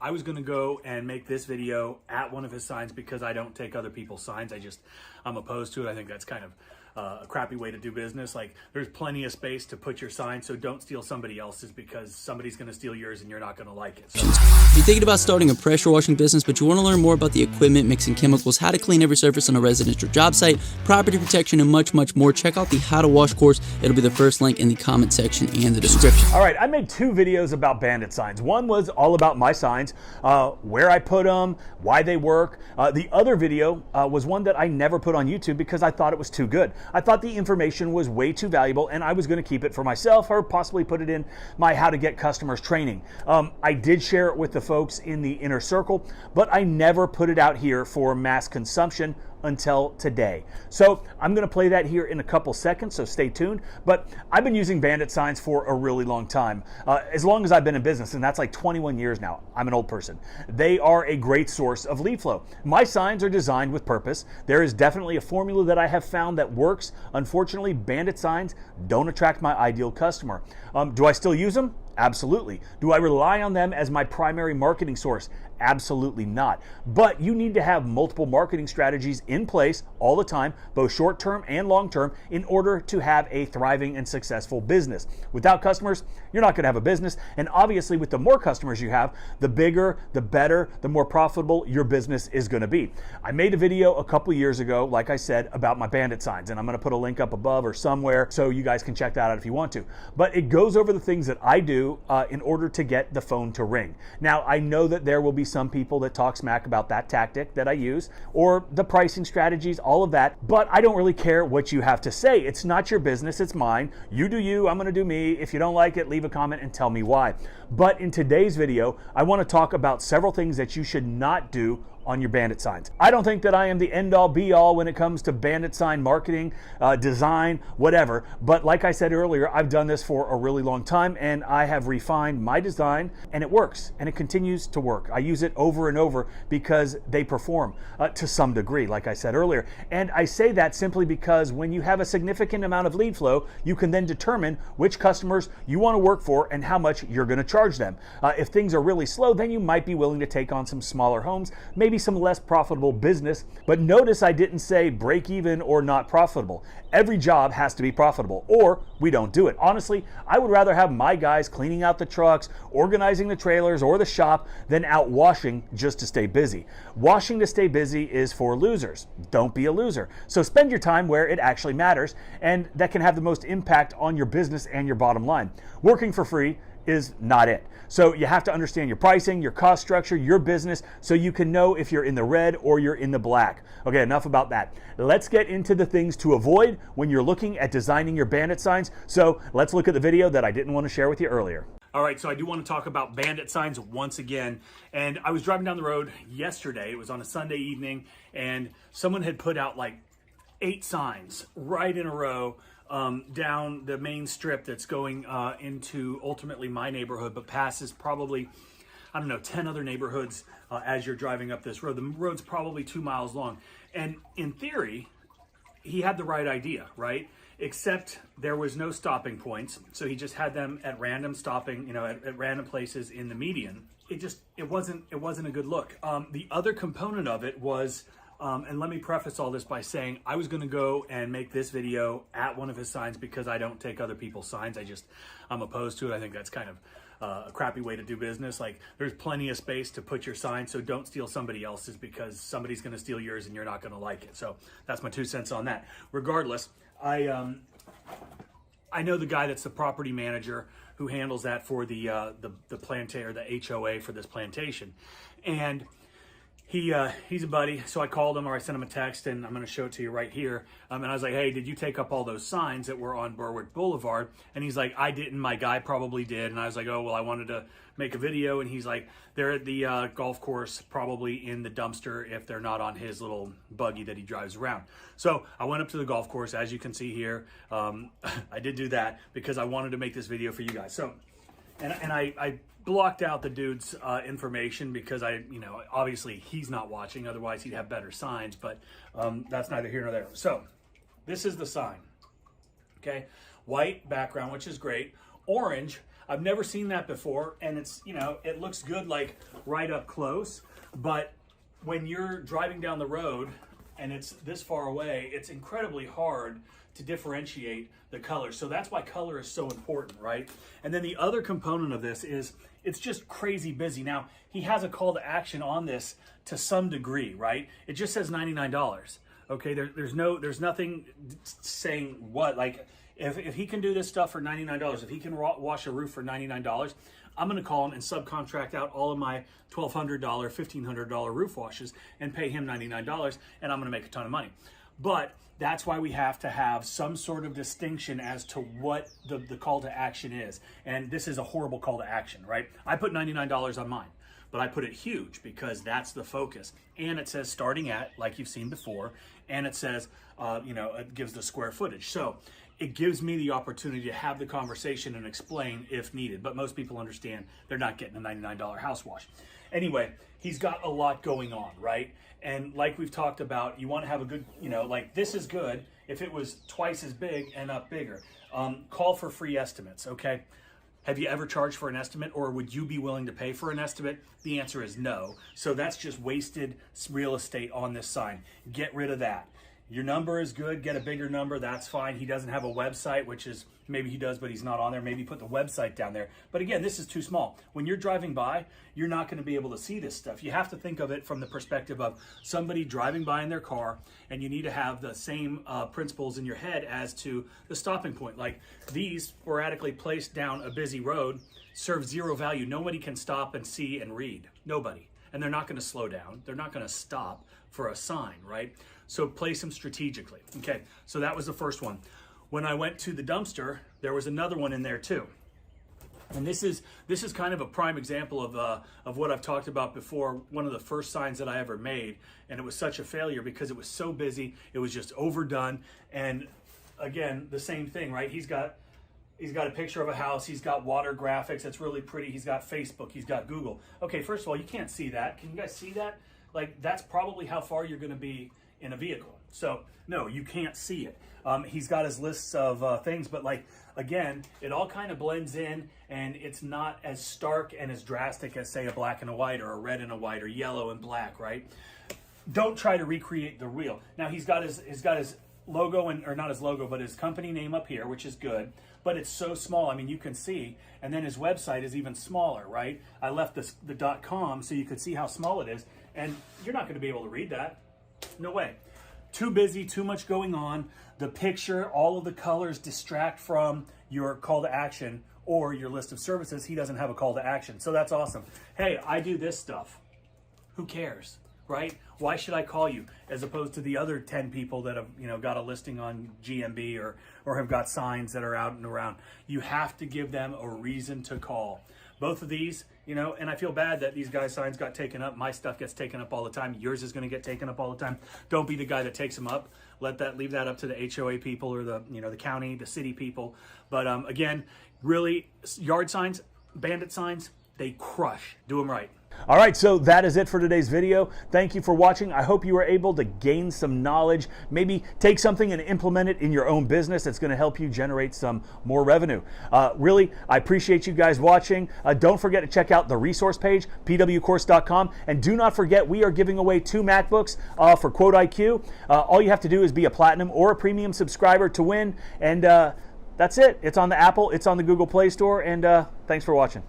I was going to go and make this video at one of his signs because I don't take other people's signs. I'm opposed to it. I think that's kind of a crappy way to do business. Like, there's plenty of space to put your sign, so don't steal somebody else's because somebody's going to steal yours and you're not going to like it. So, if you're thinking about starting a pressure washing business, but you want to learn more about the equipment, mixing chemicals, how to clean every surface on a residential job site, property protection, and much, much more, check out the How to Wash course. It'll be the first link in the comment section and the description. all right, I made 2 videos about Bandit signs. One was all about my signs, where I put them, why they work. The other video was one that I never put on YouTube because I thought it was too good. I thought the information was way too valuable and I was going to keep it for myself or possibly put it in my How to Get Customers training. I did share it with the folks in the inner circle, but I never put it out here for mass consumption until today. So I'm going to play that here in a couple seconds, so stay tuned. But I've been using Bandit signs for a really long time, as long as I've been in business, and that's like 21 years now. I'm an old person. They are a great source of lead flow. My signs are designed with purpose. There is definitely a formula that I have found that works. Unfortunately, Bandit signs don't attract my ideal customer. Do I still use them? Absolutely. Do I rely on them as my primary marketing source? Absolutely not. But you need to have multiple marketing strategies in place all the time, both short-term and long-term, in order to have a thriving and successful business. Without customers, you're not going to have a business. And obviously, with the more customers you have, the bigger, the better, the more profitable your business is going to be. I made a video a couple years ago, like I said, about my Bandit signs, and I'm going to put a link up above or somewhere so you guys can check that out if you want to. But it goes over the things that I do in order to get the phone to ring. Now, I know that there will be some people that talk smack about that tactic that I use or the pricing strategies, all of that, but I don't really care what you have to say. It's not your business, it's mine. You do you, I'm gonna do me. If you don't like it, leave a comment and tell me why. But in today's video, I wanna talk about several things that you should not do on your Bandit signs. I don't think that I am the end-all be-all when it comes to Bandit sign marketing, design, whatever, but like I said earlier, I've done this for a really long time and I have refined my design and it works and it continues to work. I use it over and over because they perform to some degree, like I said earlier. And I say that simply because when you have a significant amount of lead flow, you can then determine which customers you want to work for and how much you're going to charge them. If things are really slow, then you might be willing to take on some smaller homes, maybe some less profitable business. But notice I didn't say break even or not profitable. Every job has to be profitable or we don't do it. Honestly, I would rather have my guys cleaning out the trucks, organizing the trailers or the shop than out washing just to stay busy. Washing to stay busy is for losers. Don't be a loser. So spend your time where it actually matters and that can have the most impact on your business and your bottom line. Working for free is not it. So you have to understand your pricing, your cost structure, your business, so you can know if you're in the red or you're in the black. Okay, enough about that. Let's get into the things to avoid when you're looking at designing your Bandit signs. So let's look at the video that I didn't want to share with you earlier. All right, so I do want to talk about Bandit signs once again. And I was driving down the road yesterday. It was on a Sunday evening, and someone had put out like 8 signs right in a row down the main strip that's going into ultimately my neighborhood, but passes probably, I don't know, 10 other neighborhoods as you're driving up this road. The road's probably 2 miles long. And in theory, he had the right idea, right? Except there was no stopping points. So he just had them at random stopping, at random places in the median. It wasn't a good look. The other component of it was, and let me preface all this by saying I was going to go and make this video at one of his signs because I don't take other people's signs. I'm opposed to it. I think that's kind of a crappy way to do business. Like, there's plenty of space to put your sign, so don't steal somebody else's because somebody's going to steal yours and you're not going to like it. So that's my 2 cents on that. Regardless, I know the guy that's the property manager who handles that for the plantation, or the HOA for this plantation, and he's a buddy. So I called him, or I sent him a text, and I'm going to show it to you right here. And I was like, hey, did you take up all those signs that were on Berwick Boulevard? And he's like, I didn't. My guy probably did. And I was like, oh, well, I wanted to make a video. And he's like, they're at the golf course, probably in the dumpster if they're not on his little buggy that he drives around. So I went up to the golf course, as you can see here. I did do that because I wanted to make this video for you guys. So, and I blocked out the dude's information because obviously he's not watching, otherwise he'd have better signs, but that's neither here nor there. So this is the sign, okay? White background, which is great. Orange, I've never seen that before, and it's, you know, it looks good like right up close, but when you're driving down the road and it's this far away, it's incredibly hard to differentiate the colors. So that's why color is so important, right? And then the other component of this is it's just crazy busy. Now, he has a call to action on this to some degree, right? It just says $99. Okay, there's nothing saying what, like, if he can do this stuff for $99, if he can wash a roof for $99, I'm going to call him and subcontract out all of my $1,200, $1,500 roof washes and pay him $99, and I'm going to make a ton of money. But that's why we have to have some sort of distinction as to what the call to action is. And this is a horrible call to action, right? I put $99 on mine, but I put it huge because that's the focus. And it says starting at, like you've seen before, and it says, you know, it gives the square footage. So it gives me the opportunity to have the conversation and explain if needed. But most people understand they're not getting a $99 house wash. Anyway, he's got a lot going on, right? And like we've talked about, you want to have a good, you know, like this is good if it was twice as big and up bigger. Call for free estimates, okay? Have you ever charged for an estimate, or would you be willing to pay for an estimate? The answer is no. So that's just wasted real estate on this sign. Get rid of that. Your number is good, get a bigger number, that's fine. He doesn't have a website, which is, maybe he does, but he's not on there. Maybe put the website down there. But again, this is too small. When you're driving by, you're not gonna be able to see this stuff. You have to think of it from the perspective of somebody driving by in their car, and you need to have the same principles in your head as to the stopping point. Like these sporadically placed down a busy road serve zero value. Nobody can stop and see and read, nobody. And they're not gonna slow down. They're not gonna stop for a sign, right? So place them strategically. Okay, so that was the first one. When I went to the dumpster, there was another one in there too. And this is kind of a prime example of what I've talked about before, one of the first signs that I ever made, and it was such a failure because it was so busy, it was just overdone. And again, the same thing, right? He's got a picture of a house, he's got water graphics, it's really pretty, he's got Facebook, he's got Google. Okay, first of all, you can't see that. Can you guys see that? Like, that's probably how far you're gonna be in a vehicle. So, no, you can't see it. He's got his lists of things, but like, again, it all kind of blends in, and it's not as stark and as drastic as, say, a black and a white, or a red and a white, or yellow and black, right? Don't try to recreate the real. Now, he's got his logo, or not his logo, but his company name up here, which is good, but it's so small. I mean, you can see, and then his website is even smaller, right? I left the .com so you could see how small it is, and you're not going to be able to read that. No way. Too busy, too much going on. The picture, all of the colors distract from your call to action or your list of services. He doesn't have a call to action. So that's awesome. Hey, I do this stuff. Who cares, right? Why should I call you as opposed to the other 10 people that have, you know, got a listing on GMB or have got signs that are out and around? You have to give them a reason to call. Both of these, you know, and I feel bad that these guys' signs got taken up. My stuff gets taken up all the time. Yours is going to get taken up all the time. Don't be the guy that takes them up. Leave that up to the HOA people, or the county, the city people. But again, really, yard signs, Bandit signs, they crush. Do them right. All right, so that is it for today's video. Thank you for watching. I hope you were able to gain some knowledge, maybe take something and implement it in your own business that's going to help you generate some more revenue. Really, I appreciate you guys watching. Don't forget to check out the resource page, pwcourse.com, and do not forget we are giving away 2 MacBooks for Quote IQ. All you have to do is be a platinum or a premium subscriber to win, and that's it. It's on the Apple, it's on the Google Play Store, and thanks for watching.